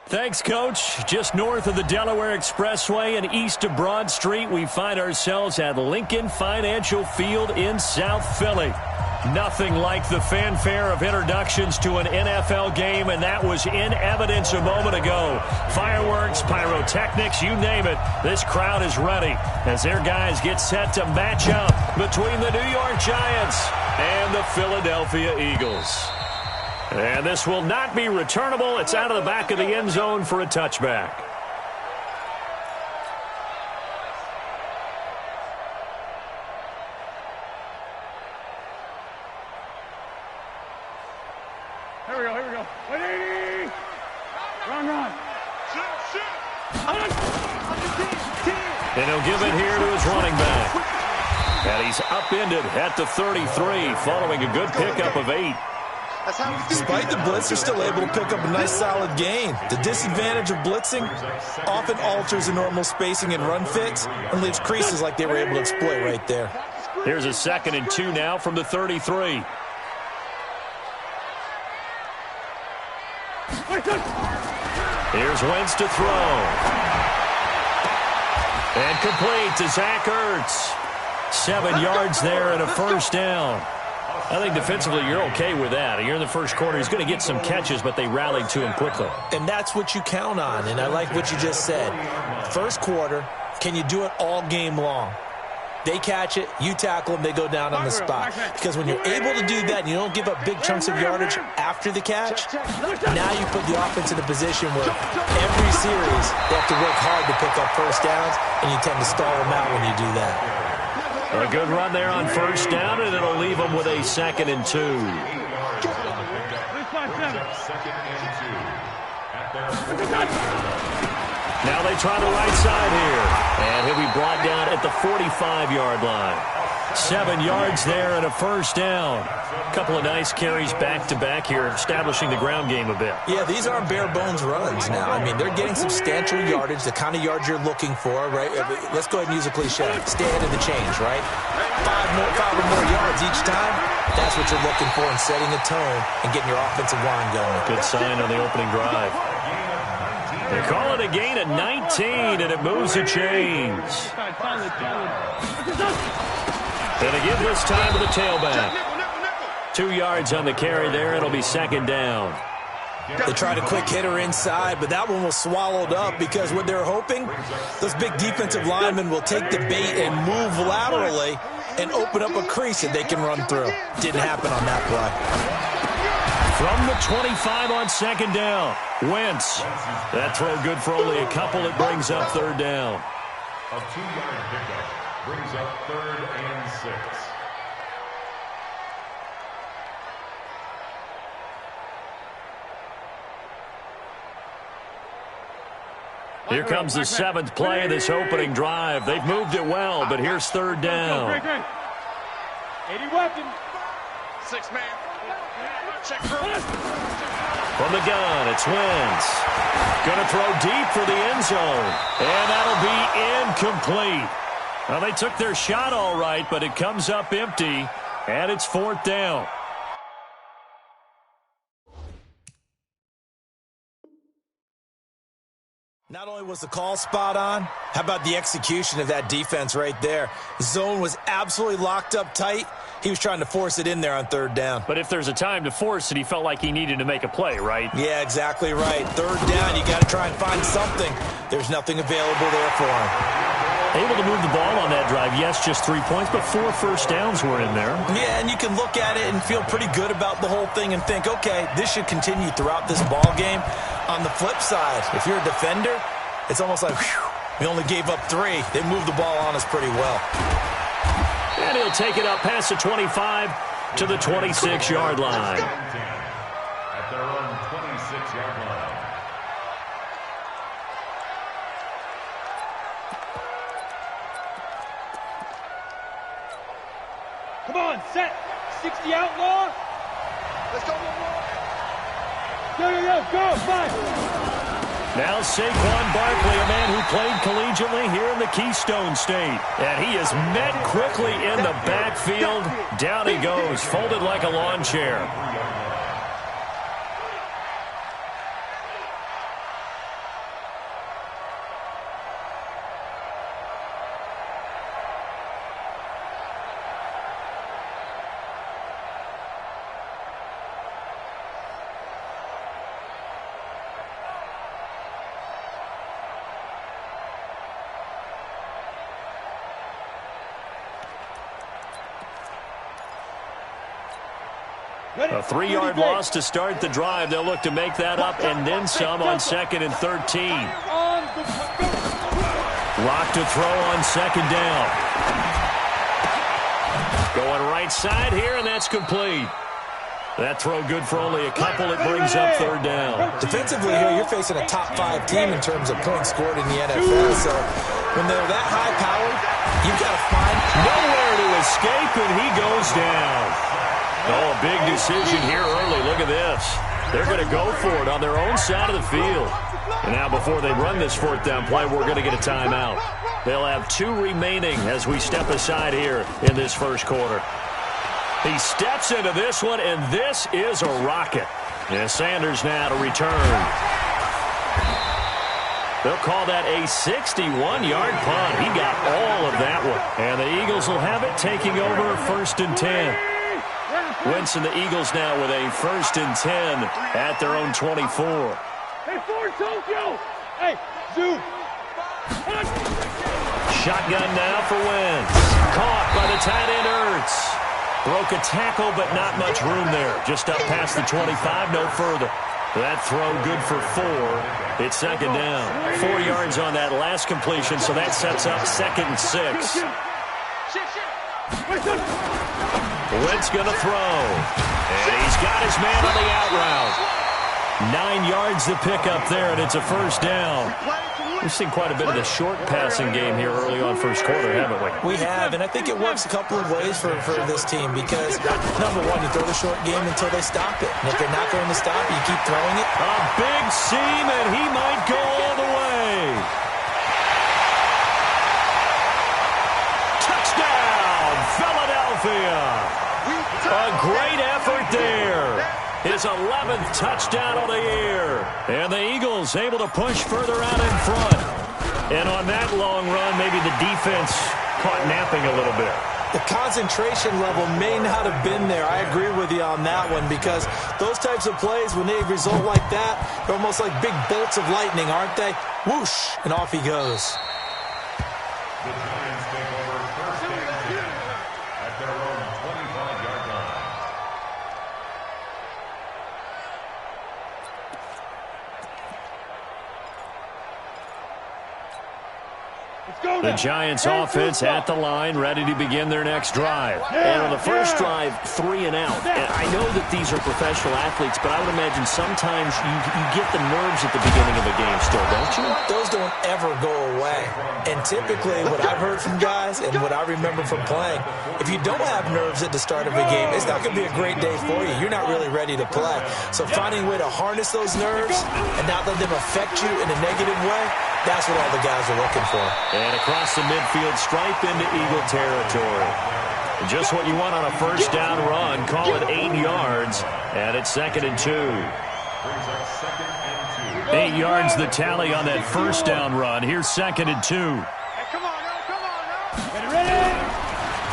Thanks, Coach. Just north of the Delaware Expressway and east of Broad Street, we find ourselves at Lincoln Financial Field in South Philly. Nothing like the fanfare of introductions to an NFL game, and that was in evidence a moment ago. Fireworks, pyrotechnics, you name it. This crowd is ready as their guys get set to match up between the New York Giants and the Philadelphia Eagles. And this will not be returnable. It's out of the back of the end zone for a touchback. Here we go. Ready? Run. And he'll give it here to his running back. And he's upended at the 33 following a good pickup of 8. Despite the blitz, they're still able to pick up a nice solid gain. The disadvantage of blitzing often alters the normal spacing and run fits and leaves creases like they were able to exploit right there. Here's a 2nd and 2 now from the 33. Here's Wentz to throw. And complete to Zach Ertz. 7 yards there and a first down. I think defensively you're okay with that. You're in the first quarter. He's going to get some catches, but they rallied to him quickly. And that's what you count on, and I like what you just said. First quarter, can you do it all game long? They catch it, you tackle them, they go down on the spot. Because when you're able to do that and you don't give up big chunks of yardage after the catch, now you put the offense in a position where every series they have to work hard to pick up first downs, and you tend to stall them out when you do that. A good run there on first down, and it'll leave them with a 2nd and 2. Now they try the right side here. And he'll be brought down at the 45-yard line. 7 yards there and a first down. A couple of nice carries back-to-back here, establishing the ground game a bit. Yeah, these aren't bare-bones runs now. I mean, they're getting substantial yardage, the kind of yards you're looking for, right? Let's go ahead and use a cliche. Stay ahead of the chains, right? 5 or more yards each time. That's what you're looking for in setting a tone and getting your offensive line going. Good sign on the opening drive. They call it a gain of 19, and it moves the chains. And they give this time to the tailback. 2 yards on the carry there. It'll be 2nd down. They tried a quick hitter inside, but that one was swallowed up because what they're hoping, those big defensive linemen will take the bait and move laterally and open up a crease that they can run through. Didn't happen on that play. From the 25 on 2nd down, Wentz. That throw good for only a couple. It brings up 3rd down. A 2-yard pickup brings up 3rd and 6. Here comes the 7th play of this opening drive. They've moved it well, but here's 3rd down. 80 weapon. 6-man. Check from the gun, it's Wentz. Going to throw deep for the end zone. And that'll be incomplete. Well, they took their shot all right, but it comes up empty, and it's 4th down. Not only was the call spot on, how about the execution of that defense right there? Zone was absolutely locked up tight. He was trying to force it in there on 3rd down. But if there's a time to force it, he felt like he needed to make a play, right? Yeah, exactly right. 3rd down, you got to try and find something. There's nothing available there for him. Able to move the ball on that drive. Yes, just 3 points, but 4 first downs were in there. Yeah, and you can look at it and feel pretty good about the whole thing and think, okay, this should continue throughout this ball game. On the flip side, if you're a defender, it's almost like, whew, we only gave up 3. They moved the ball on us pretty well. And he'll take it up past the 25 to the 26-yard line. At their own 26-yard line. Come on, set. 60 outlaw. Let's go. Go. 5. Now Saquon Barkley, a man who played collegiately here in the Keystone State. And he is met quickly in the backfield. Down he goes, folded like a lawn chair. A 3-yard loss to start the drive. They'll look to make that up and then some on 2nd and 13. Lock to throw on 2nd down. Going right side here, and that's complete. That throw good for only a couple. It brings up 3rd down. Defensively here, you're facing a top 5 team in terms of points scored in the NFL. So when they're that high powered, you've got to find nowhere to escape, and he goes down. Oh, a big decision here early. Look at this. They're going to go for it on their own side of the field. And now before they run this 4th down play, we're going to get a timeout. They'll have 2 remaining as we step aside here in this first quarter. He steps into this one, and this is a rocket. And Sanders now to return. They'll call that a 61-yard punt. He got all of that one. And the Eagles will have it, taking over 1st and 10. Wentz and the Eagles now with a 1st and 10 at their own 24. Hey, Ford, Tokyo! Hey, Zoo! Shotgun now for Wentz. Caught by the tight end Ertz. Broke a tackle, but not much room there. Just up past the 25, no further. That throw good for 4. It's 2nd down. 4 yards on that last completion, so that sets up 2nd and 6. Wentz going to throw. And he's got his man on the out route. 9 yards to pick up there, and it's a 1st down. We've seen quite a bit of the short passing game here early on first quarter, haven't we? We have, and I think it works a couple of ways for this team because, number one, you throw the short game until they stop it. And if they're not going to stop it, you keep throwing it. A big seam, and he might go all the way. Touchdown, Philadelphia. A great effort there. His 11th touchdown of the year. And the Eagles able to push further out in front. And on that long run, maybe the defense caught napping a little bit. The concentration level may not have been there. I agree with you on that one because those types of plays, when they result like that, they're almost like big bolts of lightning, aren't they? Whoosh, and off he goes. The Giants take over 1st and 10 at their own 25-yard line. The Giants offense at the line, ready to begin their next drive. And on the first drive, 3 and out. And I know that these are professional athletes, but I would imagine sometimes you get the nerves at the beginning of a game still, don't you? Those don't ever go away. And typically what I've heard from guys and what I remember from playing, if you don't have nerves at the start of a game, it's not going to be a great day for you. You're not really ready to play. So finding a way to harness those nerves and not let them affect you in a negative way, that's what all the guys are looking for. And across the midfield stripe into Eagle territory. Just what you want on a first down run. Call it 8 yards. And it's 2nd and 2. 8 yards the tally on that first down run. Here's 2nd and 2. Hey, come on now. Ready?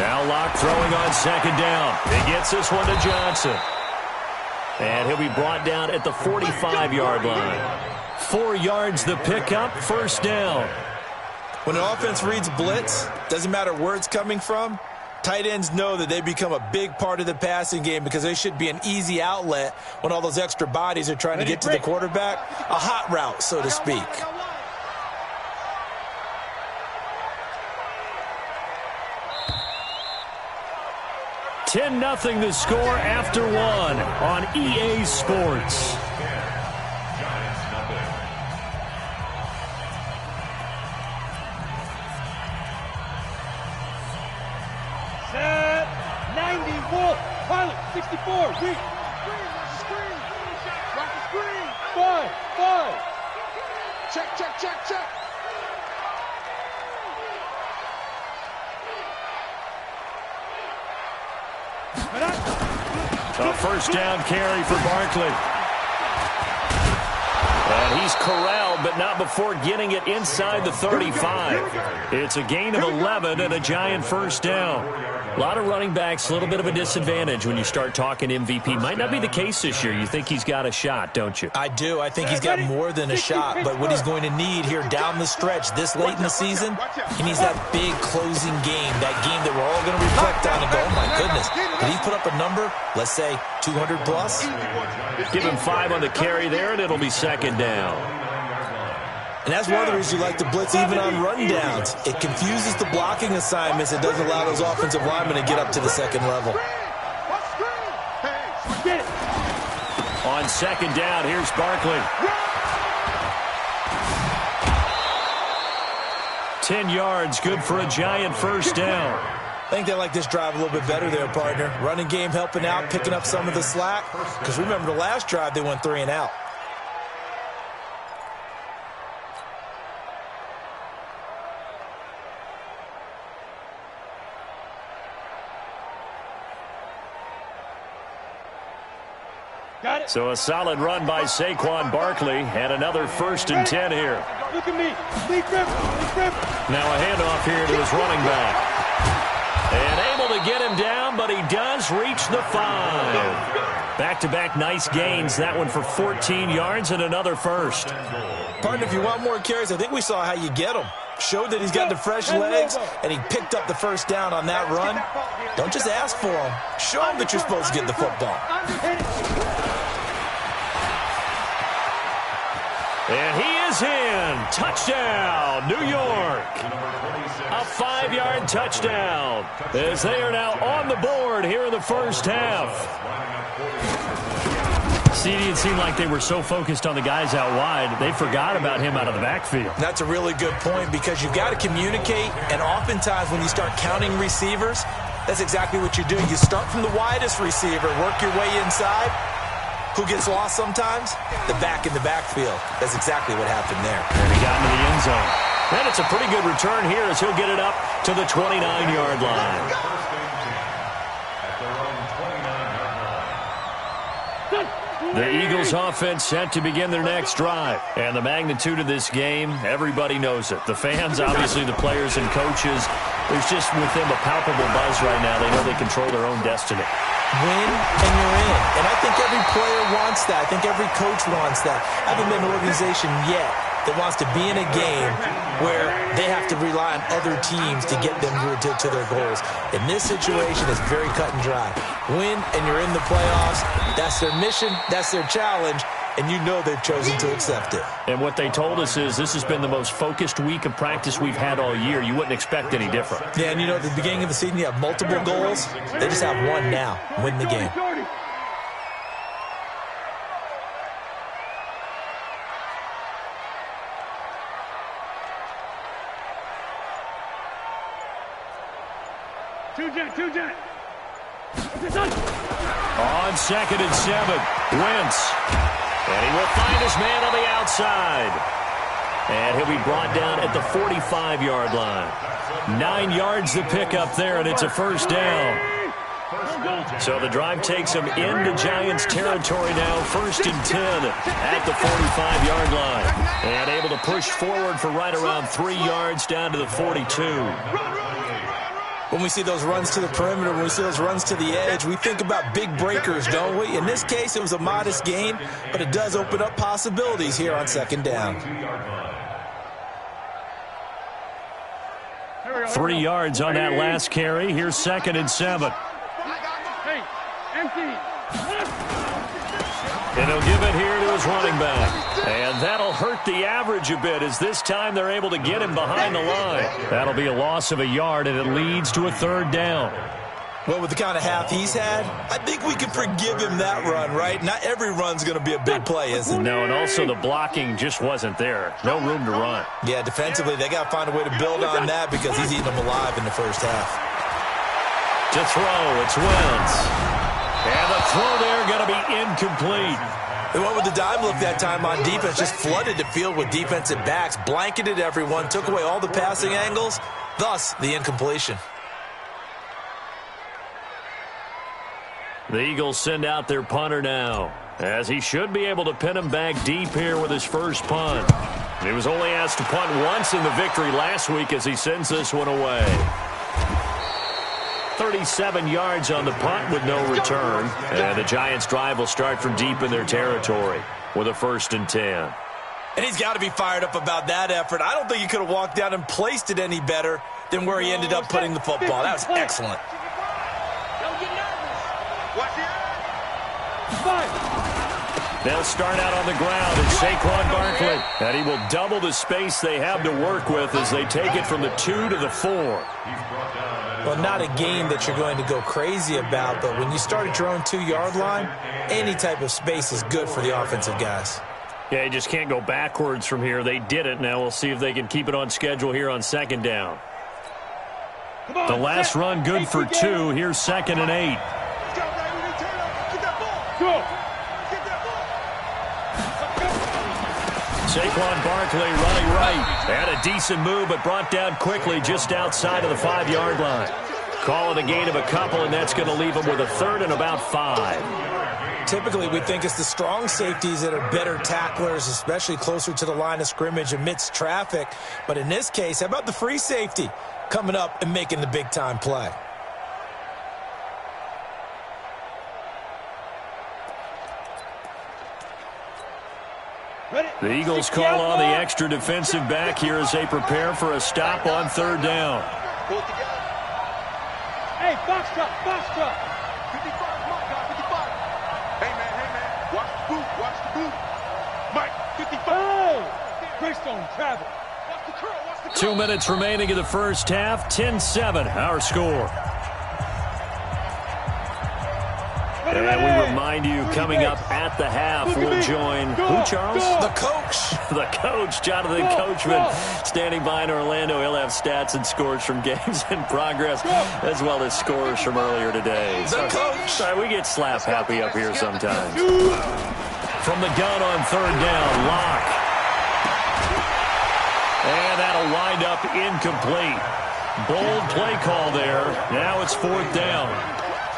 Now Locke throwing on 2nd down. He gets this one to Johnson. And he'll be brought down at the 45-yard line. 4 yards the pickup, 1st down. When an offense reads blitz, doesn't matter where it's coming from, tight ends know that they become a big part of the passing game because they should be an easy outlet when all those extra bodies are trying to get to the quarterback. A hot route, so to speak. $10-0 the score after 1 on EA Sports. Set. 90, Wolf. Pilot, 64. Reach. Screen. Rock the screen. 5. Check. A first down carry for Barkley. And he's corralled, but not before getting it inside the 35. It's a gain of 11 and a Giant first down. A lot of running backs, a little bit of a disadvantage when you start talking MVP. Might not be the case this year. You think he's got a shot, don't you? I do. I think he's got more than a shot. But what he's going to need here down the stretch this late in the season, he needs that big closing game, that game that we're all going to reflect on and go, oh, my goodness, Did he put up a number, let's say 200 plus? Give him 5 on the carry there, and it'll be second down. And that's one of the reasons you like to blitz even on rundowns. It confuses the blocking assignments. It doesn't allow those offensive linemen to get up to the second level. On second down, here's Barkley. 10 yards, good for a Giant first down. I think they like this drive a little bit better there, partner. Running game helping out, picking up some of the slack. Because remember, the last drive, they went 3 and out. So a solid run by Saquon Barkley, and another 1st and 10 here. Look at me. Now a handoff here to his running back. And able to get him down, but he does reach the 5. Back-to-back nice gains. That one for 14 yards and another first. Partner, if you want more carries, I think we saw how you get him. Showed that he's got the fresh legs, and he picked up the first down on that run. Don't just ask for him. Show him that you're supposed to get the football. And he is in. Touchdown, New York. A 5-yard touchdown as they are now on the board here in the first half. See, it seemed like they were so focused on the guys out wide, they forgot about him out of the backfield. That's a really good point because you've got to communicate, and oftentimes when you start counting receivers, that's exactly what you're doing. You start from the widest receiver, work your way inside. Who gets lost sometimes? The back in the backfield. That's exactly what happened there. And he got into the end zone. And it's a pretty good return here as he'll get it up to the 29-yard line. The Eagles offense set to begin their next drive. And the magnitude of this game, everybody knows it. The fans, obviously the players and coaches, there's just with them a palpable buzz right now. They know they control their own destiny. Win and you're in. And I think every player wants that. I think every coach wants that. I haven't been an organization yet that wants to be in a game where they have to rely on other teams to get them to their goals. In this situation, it's very cut and dry. Win and you're in the playoffs. That's their mission. That's their challenge. And you know they've chosen to accept it. And what they told us is this has been the most focused week of practice we've had all year. You wouldn't expect any different. Yeah, and you know, at the beginning of the season, you have multiple goals. They just have one now. Win the game. Two-jet. On 2nd and 7, Wentz. And he will find his man on the outside. And he'll be brought down at the 45-yard line. 9 yards to pick up there, and it's a first down. So the drive takes him into Giants territory now, 1st and 10 at the 45-yard line. And able to push forward for right around 3 yards down to the 42. When we see those runs to the perimeter, when we see those runs to the edge, we think about big breakers, don't we? In this case, it was a modest gain, but it does open up possibilities here on 2nd down. 3 yards on that last carry. Here's 2nd and 7. Hey, empty. And he'll give it here to his running back. And that'll hurt the average a bit as this time they're able to get him behind the line. That'll be a loss of a yard, and it leads to a 3rd down. Well, with the kind of half he's had, I think we can forgive him that run, right? Not every run's going to be a big play, is it? No, and also the blocking just wasn't there. No room to run. Yeah, defensively, they got to find a way to build on that because he's eating them alive in the first half. To throw, it's Wentz. And the throw there going to be incomplete. They went with the dime look that time on defense, just flooded the field with defensive backs, blanketed everyone, took away all the passing angles, thus the incompletion. The Eagles send out their punter now, as he should be able to pin him back deep here with his first punt. He was only asked to punt once in the victory last week as he sends this one away. 37 yards on the punt with no return. And the Giants' drive will start from deep in their territory with a 1st and 10. And he's got to be fired up about that effort. I don't think he could have walked down and placed it any better than where he ended up putting the football. That was excellent. They'll start out on the ground as Saquon Barkley. And he will double the space they have to work with as they take it from the 2 to the 4. Well, not a game that you're going to go crazy about, but when you start at your own 2-yard line, any type of space is good for the offensive guys. Yeah, you just can't go backwards from here. They did it. Now we'll see if they can keep it on schedule here on 2nd down. The last run good for 2. Here's 2nd and 8. Saquon Barkley running right. They had a decent move, but brought down quickly just outside of the 5-yard line. Call it a gain of a couple, and that's going to leave them with a 3rd and about 5. Typically, we think it's the strong safeties that are better tacklers, especially closer to the line of scrimmage amidst traffic. But in this case, how about the free safety coming up and making the big-time play? The Eagles call on the extra defensive back here as they prepare for a stop on 3rd down. Hey, box truck, box truck. 55, my guy, 55. Hey, man, watch the boot, watch the boot. Mike, 55. Oh, Greystone travel. Watch the curl, watch the curl. 2 minutes remaining in the first half. 10-7, our score. And we remind you, coming up at the half, we'll join who, Charles? The coach. The coach, Jonathan Coachman, standing by in Orlando. He'll have stats and scores from games in progress, as well as scores from earlier today. The coach. Sorry, we get slap happy up here sometimes. From the gun on 3rd down, Locke. And that'll wind up incomplete. Bold play call there. Now it's 4th down.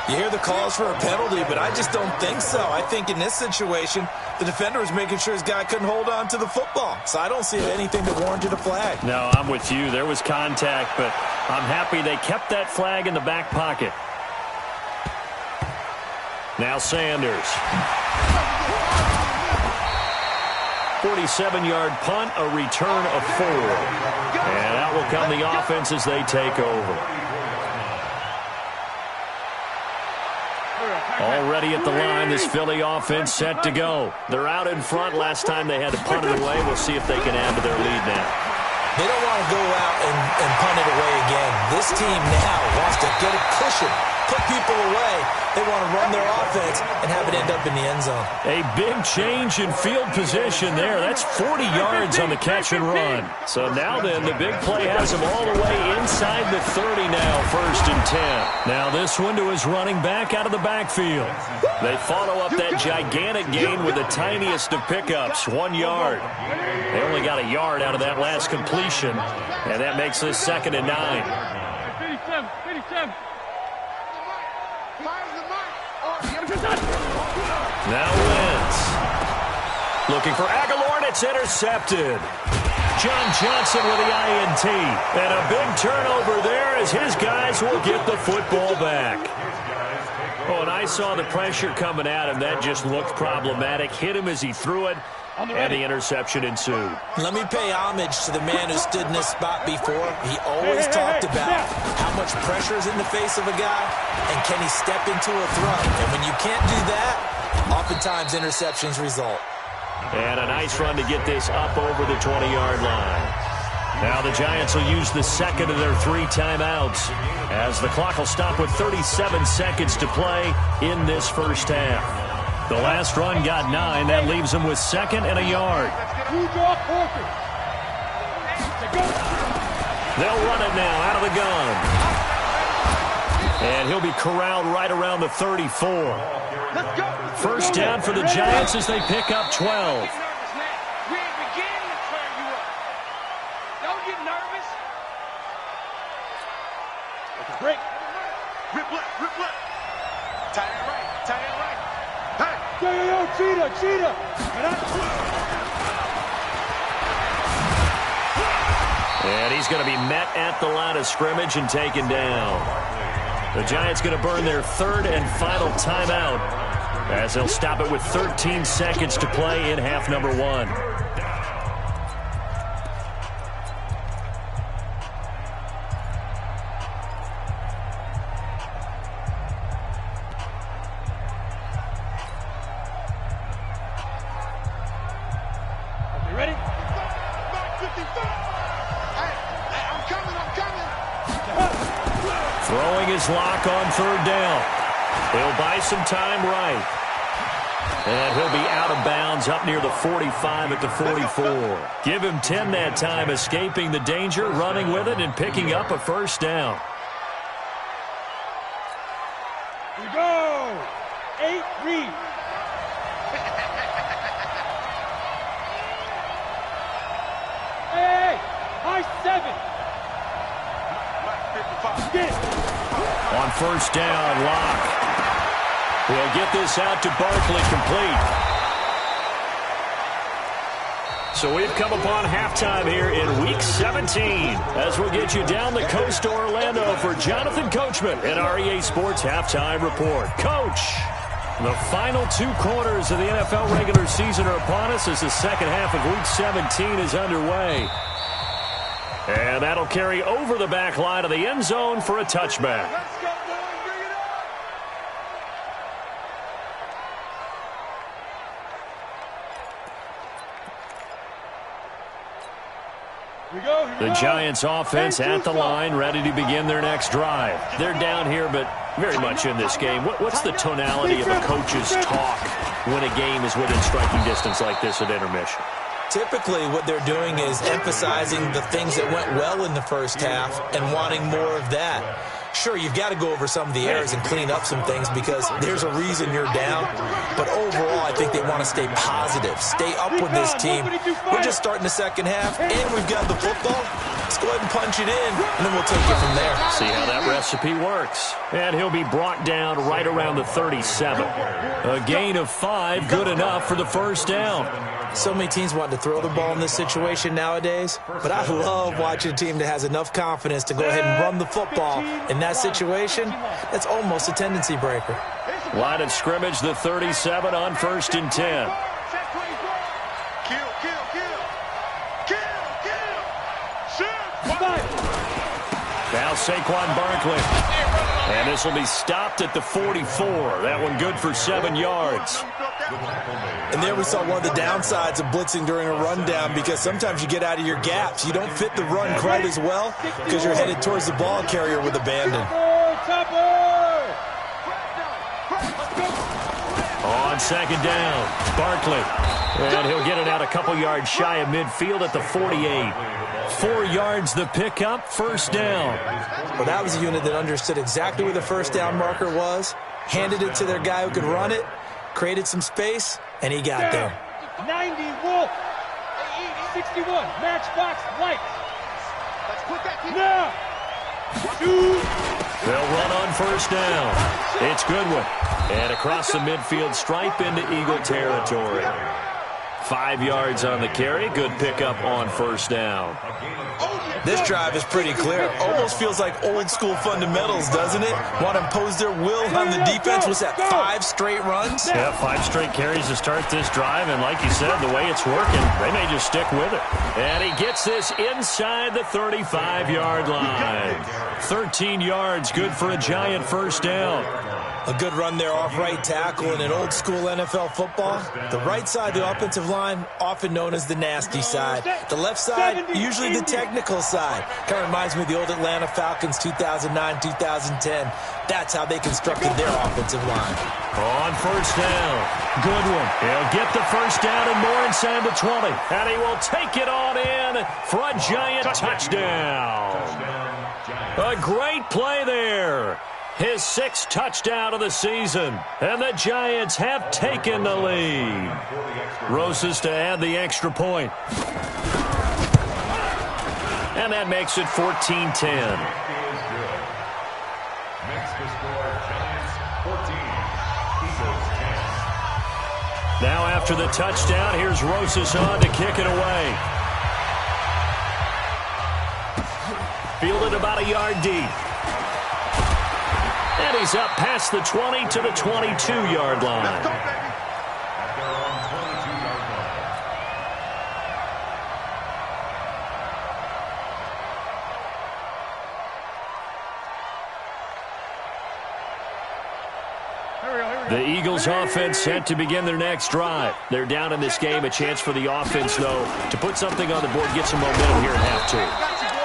You hear the calls for a penalty, but I just don't think so. I think in this situation, the defender was making sure his guy couldn't hold on to the football. So I don't see anything that warranted a flag. No, I'm with you. There was contact, but I'm happy they kept that flag in the back pocket. Now Sanders. 47-yard punt, a return of 4. And out will come the offense as they take over. Already at the line, this Philly offense set to go. They're out in front. Last time they had to punt it away. We'll see if they can add to their lead now. They don't want to go out and punt it away again. This team now wants to get it pushing, put people away. They want to run their offense and have it end up in the end zone. A big change in field position there. That's 40 yards on the catch and run. So now then, the big play has them all the way inside the 30 now, 1st and 10. Now this one to his running back out of the backfield. They follow up that gigantic gain with the tiniest of pickups, 1 yard. They only got a yard out of that last completion, and that makes this 2nd and 9. 57, 57. Now Wentz. Looking for Aguilar, and it's intercepted. John Johnson with the INT. And a big turnover there as his guys will get the football back. Oh, and I saw the pressure coming at him. That just looked problematic. Hit him as he threw it, and the interception ensued. Let me pay homage to the man who stood in this spot before. He always talked about how much pressure is in the face of a guy, and can he step into a throw. And when you can't do that, oftentimes interceptions result. And a nice run to get this up over the 20-yard line. Now the Giants will use the 2nd of their 3 timeouts as the clock will stop with 37 seconds to play in this first half. The last run got 9. That leaves them with 2nd and a yard. They'll run it now out of the gun. And he'll be corralled right around the 34. First down for the Giants as they pick up 12. Break. Rip left. Tight end right. Hey. Yo, cheetah. And he's going to be met at the line of scrimmage and taken down. The Giants going to burn their 3rd and final timeout as they'll stop it with 13 seconds to play in half number 1. is Locke on third down. He'll buy some time right. And he'll be out of bounds up near the 45 at the 44. Give him 10 that time, escaping the danger, running with it, and picking up a first down. Here we go. 8 read. Hey, high 7. On first down, Locke. He'll get this out to Barkley, complete. So we've come upon halftime here in Week 17 as we'll get you down the coast to Orlando for Jonathan Coachman at our EA Sports Halftime Report. Coach, the final 2 quarters of the NFL regular season are upon us as the second half of Week 17 is underway. And that'll carry over the back line of the end zone for a touchback. The Giants offense at the line, ready to begin their next drive. They're down here, but very much in this game. What's the tonality of a coach's talk when a game is within striking distance like this at intermission? Typically, what they're doing is emphasizing the things that went well in the first half and wanting more of that. Sure, you've got to go over some of the errors and clean up some things because there's a reason you're down. But overall, I think they want to stay positive, stay up with this team. We're just starting the second half, and we've got the football. Let's go ahead and punch it in, and then we'll take it from there. See how that recipe works. And he'll be brought down right around the 37. A gain of 5, good enough for the first down. So many teams want to throw the ball in this situation nowadays, but I love watching a team that has enough confidence to go ahead and run the football. In that situation, that's almost a tendency breaker. Line of scrimmage, the 37 on 1st and 10. Now Saquon Barkley. And this will be stopped at the 44. That one good for 7 yards. And there we saw one of the downsides of blitzing during a rundown because sometimes you get out of your gaps. You don't fit the run quite as well because you're headed towards the ball carrier with abandon. On second down, Barkley. And he'll get it out a couple yards shy of midfield at the 48. 4 yards the pickup, first down. Well, that was a unit that understood exactly where the first down marker was, handed it to their guy who could run it, created some space, and he got there. 90 Wolf. 61 Matchbox White. Now. They'll run on first down. It's Goodwin. And across the midfield stripe into Eagle territory. 5 yards on the carry. Good pickup on first down. This drive is pretty clear. Almost feels like old school fundamentals, doesn't it? Want to impose their will on the defense. Was that 5 straight runs? Yeah, 5 straight carries to start this drive. And like you said, the way it's working, they may just stick with it. And he gets this inside the 35-yard line. 13 yards, good for a Giant first down. A good run there off right tackle in an old school NFL football. The right side of the offensive line, often known as the nasty side. The left side, usually the technical side. Kind of reminds me of the old Atlanta Falcons 2009-2010. That's how they constructed their offensive line. On first down, Goodwin. He'll get the first down and more inside the 20. And he will take it on in for a Giant touchdown. A great play there. His 6th touchdown of the season. And the Giants have taken the lead. Rosas to add the extra point. And that makes it 14-10. Next to score, Giants 14, Eagles 10. Now after the touchdown, here's Rosas on to kick it away. Fielded about a yard deep. And he's up past the 20 to the 22-yard line. At their own 22-yard line. The Eagles offense set to begin their next drive. They're down in this game. A chance for the offense, though, to put something on the board, get some momentum here at half 2.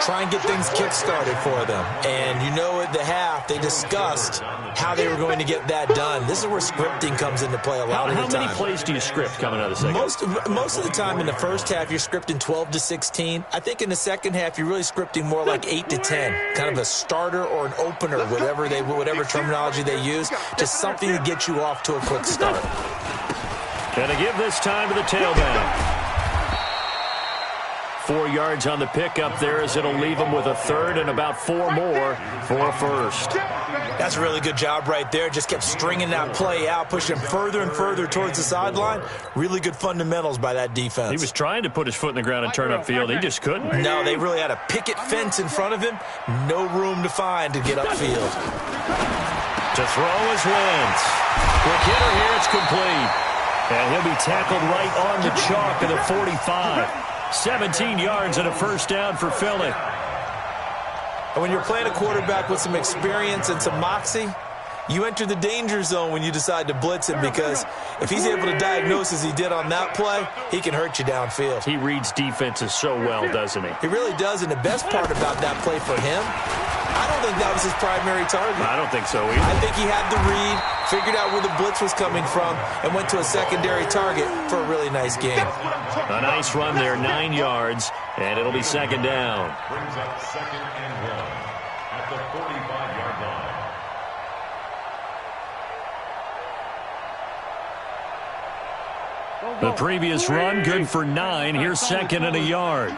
try and get things kick-started for them. And you know at the half, they discussed how they were going to get that done. This is where scripting comes into play a lot of the time. How many plays do you script coming out of the second? Most of the time in the first half, you're scripting 12 to 16. I think in the second half, you're really scripting more like 8 to 10. Kind of a starter or an opener, whatever terminology they use. Just something to get you off to a quick start. And to give this time to the tailback. 4 yards on the pickup there as it'll leave them with a third and about 4 more for a first. That's a really good job right there. Just kept stringing that play out, pushing him further and further towards the sideline. Really good fundamentals by that defense. He was trying to put his foot in the ground and turn upfield. He just couldn't. No, they really had a picket fence in front of him. No room to find to get upfield. To throw is Wentz. Quick hitter here, it's complete. And he'll be tackled right on the chalk of the 45. 17 yards and a first down for Philly. And when you're playing a quarterback with some experience and some moxie, you enter the danger zone when you decide to blitz him, because if he's able to diagnose as he did on that play, he can hurt you downfield. He reads defenses so well, doesn't he? He really does, and the best part about that play for him, I don't think that was his primary target. I don't think so either. I think he had the read, figured out where the blitz was coming from, and went to a secondary target for a really nice game. A nice run there, 9 yards, and it'll be second down. Brings up 2nd and 1 at the 45-yard line. The previous run, good for 9. Here's 2nd and a yard.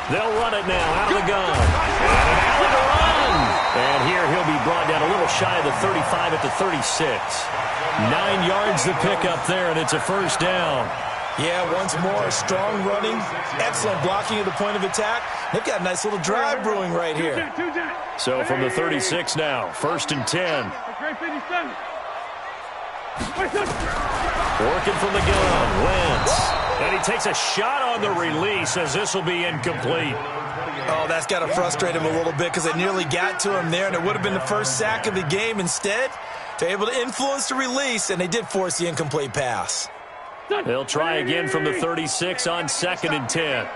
They'll run it now out of the gun. And an alley to run. And here he'll be brought down a little shy of the 35 at the 36. 9 yards to pick up there, and it's a first down. Yeah, once more, strong running, excellent blocking at the point of attack. They've got a nice little drive brewing right here. So from the 36 now, 1st and 10. Working from the gun, Wentz. And he takes a shot on the release as this will be incomplete. Oh, that's got to frustrate him a little bit, because they nearly got to him there, and it would have been the first sack of the game. Instead, they're able to influence the release, and they did force the incomplete pass. They'll try again from the 36 on 2nd and 10.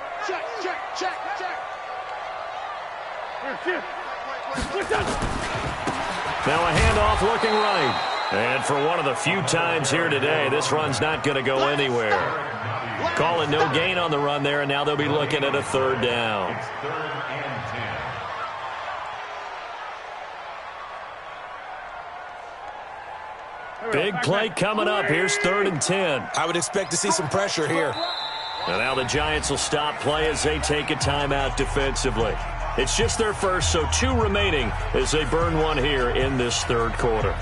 Now a handoff looking right. And for one of the few times here today, this run's not going to go anywhere. Calling no gain on the run there, and now they'll be looking at a 3rd down. It's 3rd and 10. Big play coming up. Here's 3rd and 10. I would expect to see some pressure here. And now the Giants will stop play as they take a timeout defensively. It's just their first, so 2 remaining as they burn one here in this 3rd quarter.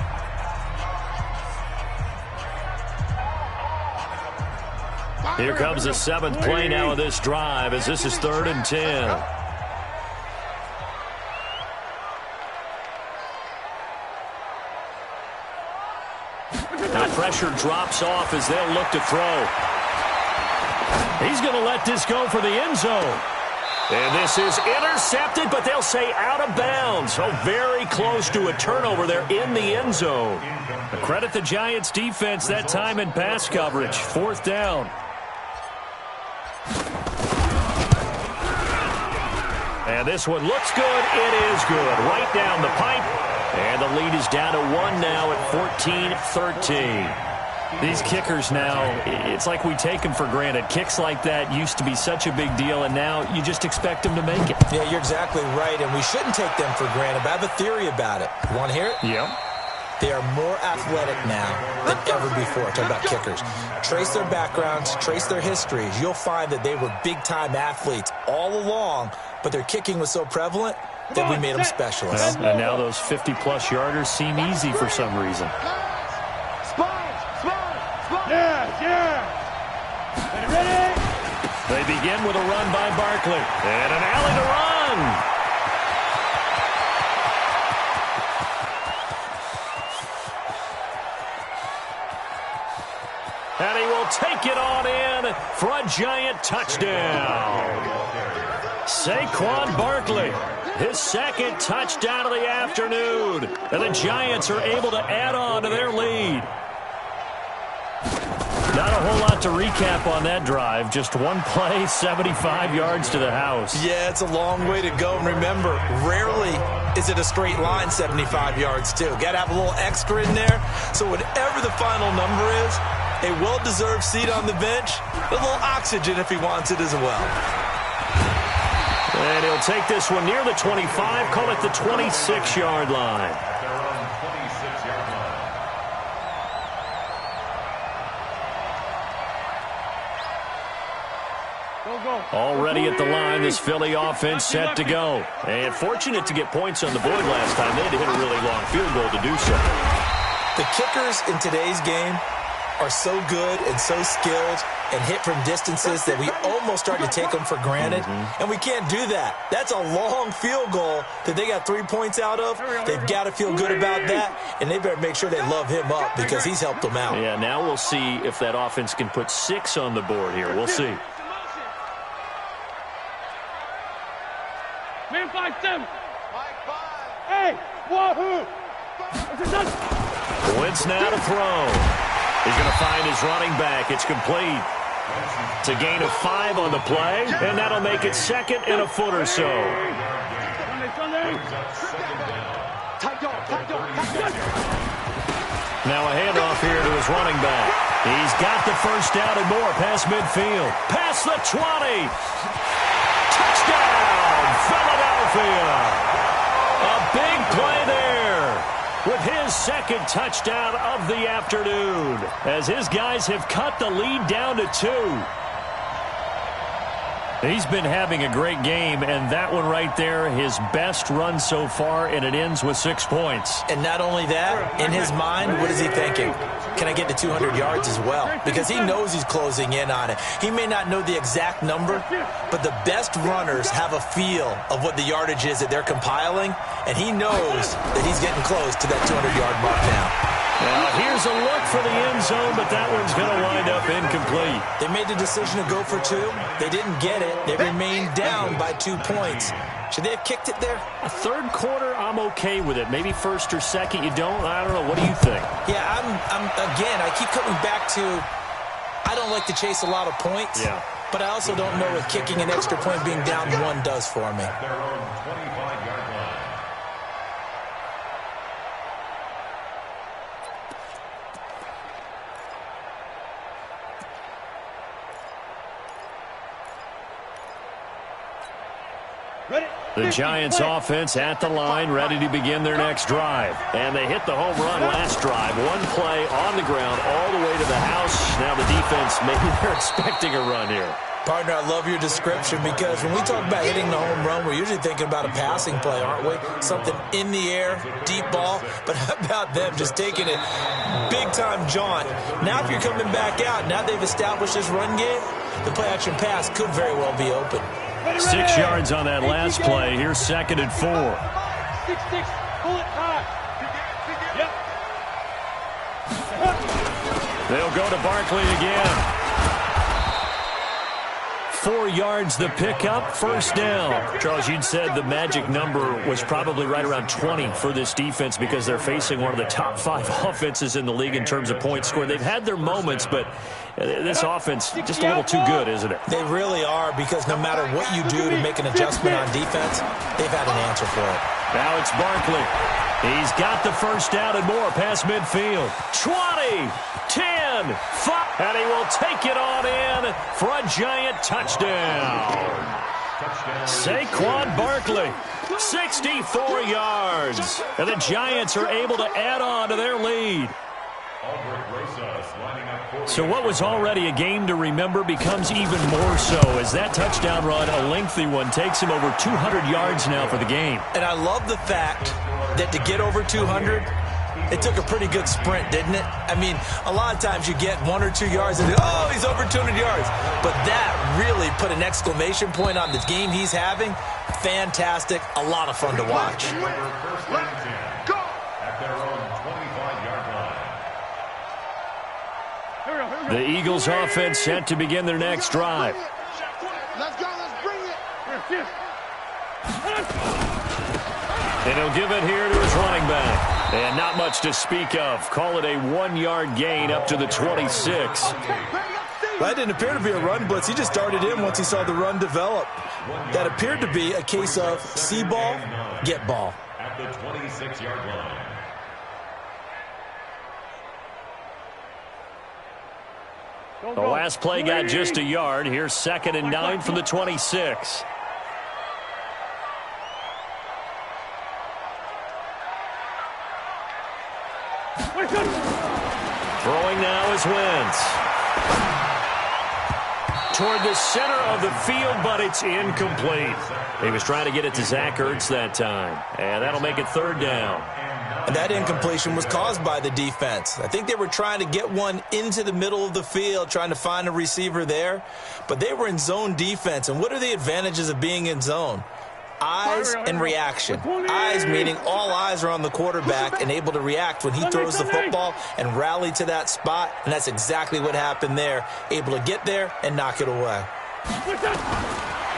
Here comes the 7th play now of this drive, as this is 3rd and 10. Now pressure drops off as they'll look to throw. He's going to let this go for the end zone. And this is intercepted, but they'll say out of bounds. So very close to a turnover there in the end zone. Credit the Giants defense that time in pass coverage. 4th down. And this one looks good. It is good. Right down the pipe. And the lead is down to 1 now at 14-13. These kickers now, it's like we take them for granted. Kicks like that used to be such a big deal, and now you just expect them to make it. Yeah, you're exactly right, and we shouldn't take them for granted. But I have a theory about it. You want to hear it? Yep. They are more athletic now than ever before. Talking about kickers. Trace their backgrounds, trace their histories. You'll find that they were big-time athletes all along, but their kicking was so prevalent that we made them specialists. And now those 50-plus yarders seem easy for some reason. Ready? They begin with a run by Barkley. And an alley to run. And he will take it on in for a Giant touchdown. Saquon Barkley, his 2nd touchdown of the afternoon. And the Giants are able to add on to their lead. Not a whole lot to recap on that drive. Just one play, 75 yards to the house. Yeah, it's a long way to go. And remember, rarely is it a straight line 75 yards, too. Got to have a little extra in there. So whatever the final number is, a well-deserved seat on the bench, a little oxygen if he wants it as well. And he'll take this one near the 25, call it the 26-yard line. Already at the line, this Philly offense set to go. And fortunate to get points on the board last time. They had to hit a really long field goal to do so. The kickers in today's game are so good and so skilled and hit from distances that we almost start to take them for granted. And we can't do that. That's a long field goal that they got 3 points out of. They've got to feel good about that, and they better make sure they love him up because he's helped them out. Yeah, now we'll see if that offense can put 6 on the board here. We'll see. Man 5-7. Hey, wahoo! Wentz now to throw. He's going to find his running back. It's complete. It's a gain of 5 on the play, and that'll make it second and a foot or so. Now a handoff here to his running back. He's got the first down and more past midfield. Past the 20. Touchdown, Philadelphia. A big play there with his second touchdown of the afternoon as his guys have cut the lead down to 2. He's been having a great game, and that one right there, his best run so far, and it ends with 6 points. And not only that, in his mind, what is he thinking? Can I get to 200 yards as well? Because he knows he's closing in on it. He may not know the exact number, but the best runners have a feel of what the yardage is that they're compiling, and he knows that he's getting close to that 200-yard mark now. Now, here's a look for the end zone, but that one's going to wind up incomplete. They made the decision to go for 2. They didn't get it. They remained down by 2 points. Should they have kicked it there? A third quarter, I'm okay with it. Maybe first or second, you don't. I don't know. What do you think? Yeah, again, I keep coming back to I don't like to chase a lot of points. Yeah. But I also don't know what kicking an extra point being down 1 does for me. Their own 25-yard line. The Giants offense at the line, ready to begin their next drive. And they hit the home run last drive. 1 play on the ground all the way to the house. Now the defense, maybe they're expecting a run here. Partner, I love your description because when we talk about hitting the home run, we're usually thinking about a passing play, aren't we? Something in the air, deep ball. But how about them just taking it big-time jaunt? Now if you're coming back out, now they've established this run game, the play-action pass could very well be open. 6 yards on that last play. Here's second and 4. 6-6. Pull it high. Yep. They'll go to Barkley again. 4 yards the pickup, first down. Charles, you'd said the magic number was probably right around 20 for this defense because they're facing one of the top 5 offenses in the league in terms of points scored. They've had their moments, but this offense just a little too good, isn't it? They really are because no matter what you do to make an adjustment on defense, they've had an answer for it. Now it's Barkley. He's got the first down and more past midfield. 20, 10, 5, and he will take it on in for a giant touchdown. Saquon Barkley, 64 yards. And the Giants are able to add on to their lead. So what was already a game to remember becomes even more so as that touchdown run, a lengthy one, takes him over 200 yards now for the game. And I love the fact that to get over 200, it took a pretty good sprint, didn't it? I mean, a lot of times you get 1 or 2 yards and, oh, he's over 200 yards. But that really put an exclamation point on the game he's having. Fantastic. A lot of fun to watch. Go! At their own 25-yard line. The Eagles offense set to begin their next drive. Let's go, let's bring it. And he'll give it here to his running back. And not much to speak of. Call it a 1-yard gain up to the 26. That didn't appear to be a run blitz. He just darted in once he saw the run develop. That appeared to be a case of see ball, get ball. At the 26-yard line. The last play got just a yard. Here's 2nd and 9 from the 26. Throwing now is Wentz. Toward the center of the field, but it's incomplete. He was trying to get it to Zach Ertz that time. And that'll make it 3rd down. And that incompletion was caused by the defense. I think they were trying to get one into the middle of the field, trying to find a receiver there. But they were in zone defense. And what are the advantages of being in zone? Eyes and reaction. Eyes meaning all eyes are on the quarterback and able to react when he throws the football and rally to that spot. And that's exactly what happened there. Able to get there and knock it away.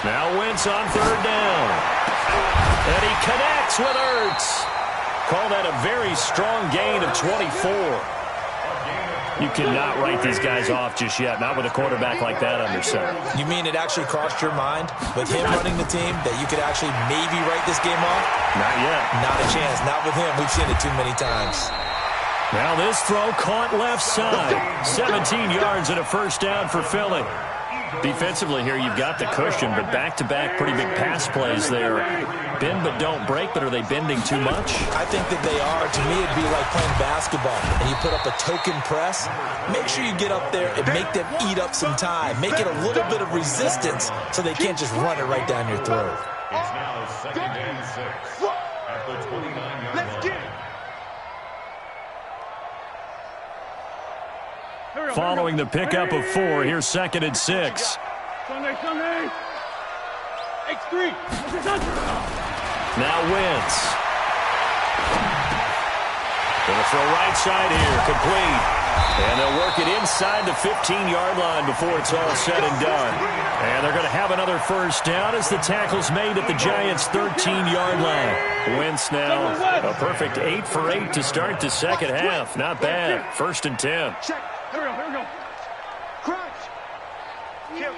Now Wentz on 3rd down. And he connects with Ertz. Call that a very strong gain of 24. You cannot write these guys off just yet, not with a quarterback like that under center. You mean it actually crossed your mind with him running the team that you could actually maybe write this game off? Not yet. Not a chance. Not with him. We've seen it too many times. Now this throw caught left side. 17 yards and a 1st down for Philly. Defensively here, you've got the cushion, but back-to-back pretty big pass plays there. Bend but don't break, but are they bending too much? I think that they are. To me, it'd be like playing basketball, and you put up a token press. Make sure you get up there and make them eat up some time. Make it a little bit of resistance so they can't just run it right down your throat. It's now 2nd and 6 at the 29-yard line. Following the pickup of 4, here's 2nd and 6. Sunday. X3. Now Wentz. Gonna throw right side here, complete. And they'll work it inside the 15-yard line before it's all said and done. And they're going to have another 1st down as the tackle's made at the Giants' 13-yard line. Wentz now a perfect 8 for 8 to start the 2nd half. Not bad. 1st and 10. Here we go. Crunch. Kill.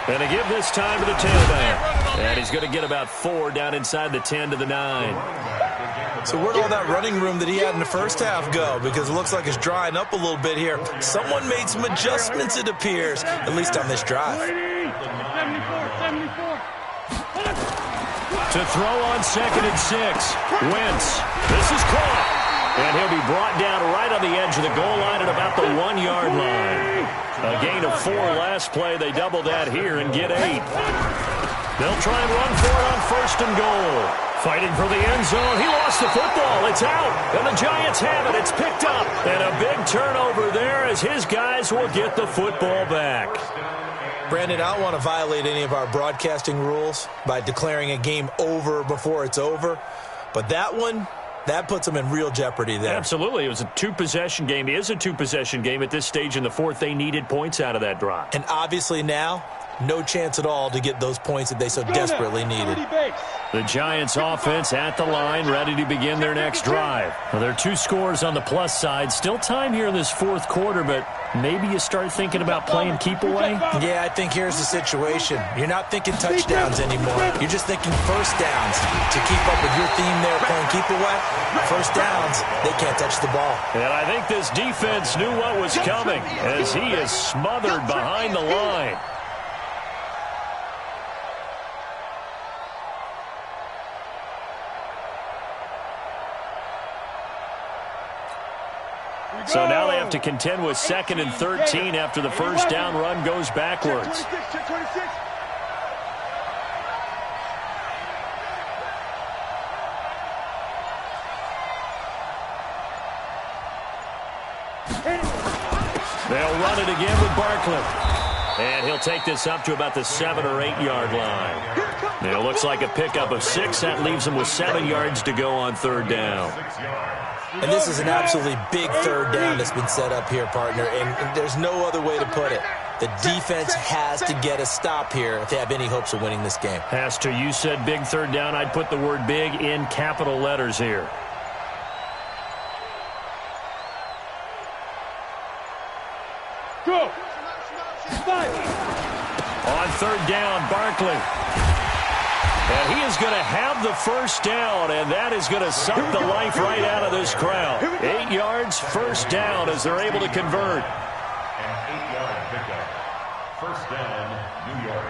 And they give this time to the tailback. And he's going to get about 4 down inside the 10 to the 9. So where'd all that running room that he had in the 1st half go? Because it looks like it's drying up a little bit here. Someone made some adjustments, it appears, at least on this drive. 74. To throw on 2nd and 6. Wentz. This is caught. And he'll be brought down right on the edge of the goal line at about the 1-yard line. A gain of 4 last play. They double that here and get 8. They'll try and run for it on 1st and goal. Fighting for the end zone. He lost the football. It's out. And the Giants have it. It's picked up. And a big turnover there as his guys will get the football back. Brandon, I don't want to violate any of our broadcasting rules by declaring a game over before it's over. But that one, that puts them in real jeopardy there. Absolutely. It was a 2-possession game. It is a 2-possession game at this stage in the 4th. They needed points out of that drive. And obviously now, no chance at all to get those points that they so desperately needed. The Giants offense at the line, ready to begin their next drive. Well, there are 2 scores on the plus side. Still time here in this 4th quarter, but maybe you start thinking about playing keep away? Yeah, I think here's the situation. You're not thinking touchdowns anymore. You're just thinking 1st downs. To keep up with your theme there, playing keep away, 1st downs, they can't touch the ball. And I think this defense knew what was coming as he is smothered behind the line. So now they have to contend with 2nd and 13 after the 1st down run goes backwards. They'll run it again with Barkley. And he'll take this up to about the 7 or 8 yard line. Now it looks like a pickup of 6. That leaves them with 7 yards to go on 3rd down. And this is an absolutely big 3rd down that's been set up here, partner, and there's no other way to put it. The defense has to get a stop here if they have any hopes of winning this game. Has to. You said big third down. I'd put the word big in capital letters here. Go. On third down, Barkley. And he is going to have the first down, and that is going to suck the life right out of this crowd. 8 yards, first down as they're able to convert. An 8-yard pickup. First down, New York.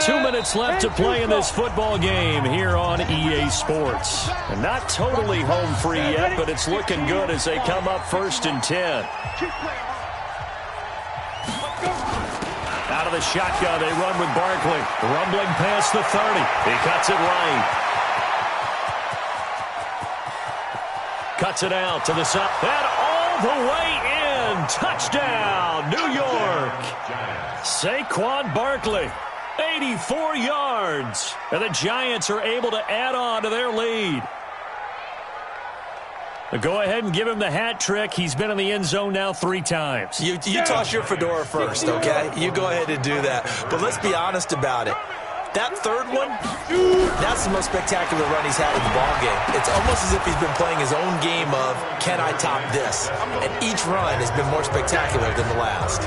Two minutes left to play in this football game here on EA Sports. And not totally home free yet, but it's looking good as they come up 1st and 10. Out of the shotgun, they run with Barkley. Rumbling past the 30. He cuts it right. Cuts it out to the side. And all the way in. Touchdown, New York. Saquon Barkley. 84 yards. And the Giants are able to add on to their lead. Go ahead and give him the hat trick. He's been in the end zone now 3 times. You toss your fedora first, okay? You go ahead and do that. But let's be honest about it. That third one, that's the most spectacular run he's had in the ballgame. It's almost as if he's been playing his own game of, can I top this? And each run has been more spectacular than the last.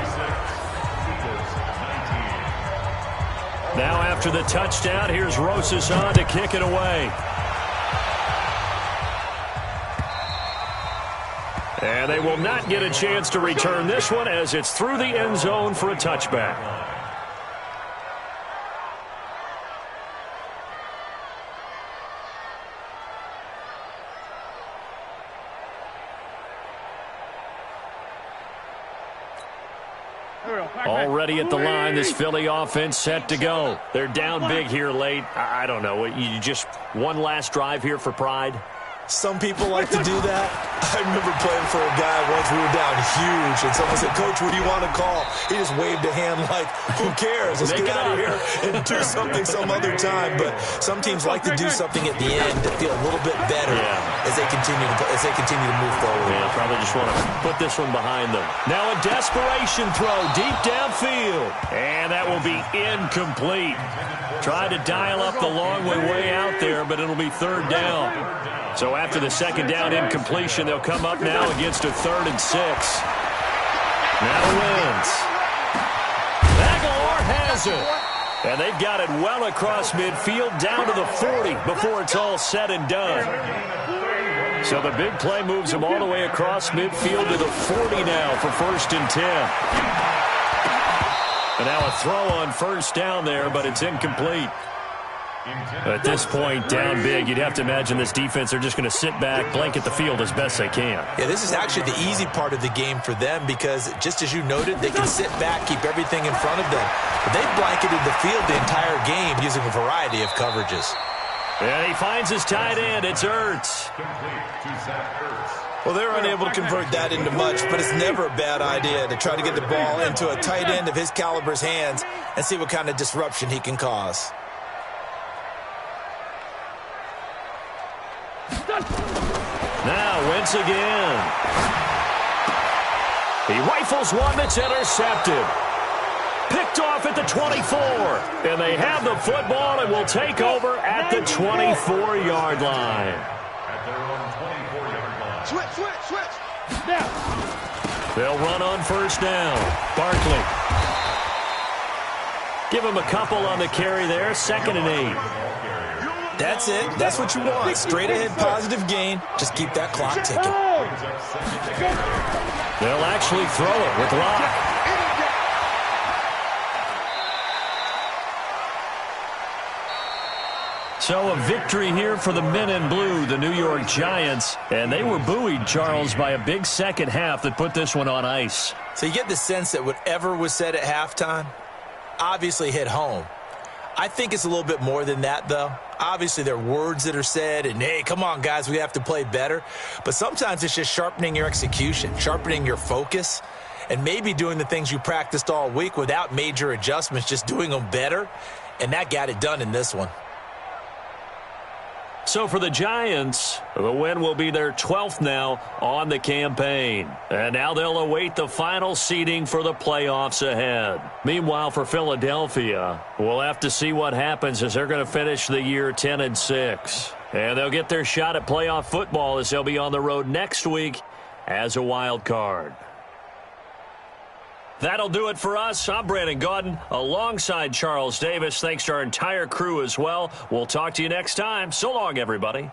Now after the touchdown, here's Rosas on to kick it away. And they will not get a chance to return this one as it's through the end zone for a touchback. Already at the line, this Philly offense set to go. They're down big here late. I don't know. You just one last drive here for pride? Some people like to do that. I remember playing for a guy once. We were down huge, and someone said, "Coach, what do you want to call?" He just waved a hand like, who cares? Let's get out of here and do something some other time. But some teams like to do something at the end to feel a little bit better as they continue to move forward. Yeah, probably just want to put this one behind them. Now a desperation throw deep downfield, and that will be incomplete. Tried to dial up the long way out there, but it'll be third down. So after the second down incompletion, they'll come up now against a 3rd and 6. Now wins. Aguilar has it. And they've got it well across midfield down to the 40 before it's all said and done. So the big play moves them all the way across midfield to the 40 now for 1st and 10. And now a throw on first down there, but it's incomplete. At this point, down big, you'd have to imagine this defense, they're just going to sit back, blanket the field as best they can. Yeah, this is actually the easy part of the game for them because, just as you noted, they can sit back, keep everything in front of them. But they've blanketed the field the entire game using a variety of coverages. And he finds his tight end. It's Ertz. Well, they're unable to convert that into much, but it's never a bad idea to try to get the ball into a tight end of his caliber's hands and see what kind of disruption he can cause. Now Wentz again. He rifles one that's intercepted. Picked off at the 24. And they have the football and will take over at the 24-yard line. At their own 24-yard line. Switch. Now. They'll run on first down. Barkley. Give him a couple on the carry there. 2nd and 8. That's it. That's what you want. Straight ahead positive gain. Just keep that clock ticking. They'll actually throw it with Locke. So a victory here for the men in blue, the New York Giants. And they were buoyed, Charles, by a big second half that put this one on ice. So you get the sense that whatever was said at halftime obviously hit home. I think it's a little bit more than that, though. Obviously, there are words that are said, and, hey, come on, guys, we have to play better. But sometimes it's just sharpening your execution, sharpening your focus. and maybe doing the things you practiced all week without major adjustments, just doing them better, and that got it done in this one. So for the Giants, the win will be their 12th now on the campaign. And now they'll await the final seeding for the playoffs ahead. Meanwhile, for Philadelphia, we'll have to see what happens as they're going to finish the year 10-6. And they'll get their shot at playoff football as they'll be on the road next week as a wild card. That'll do it for us. I'm Brandon Gaudin alongside Charles Davis. Thanks to our entire crew as well. We'll talk to you next time. So long, everybody.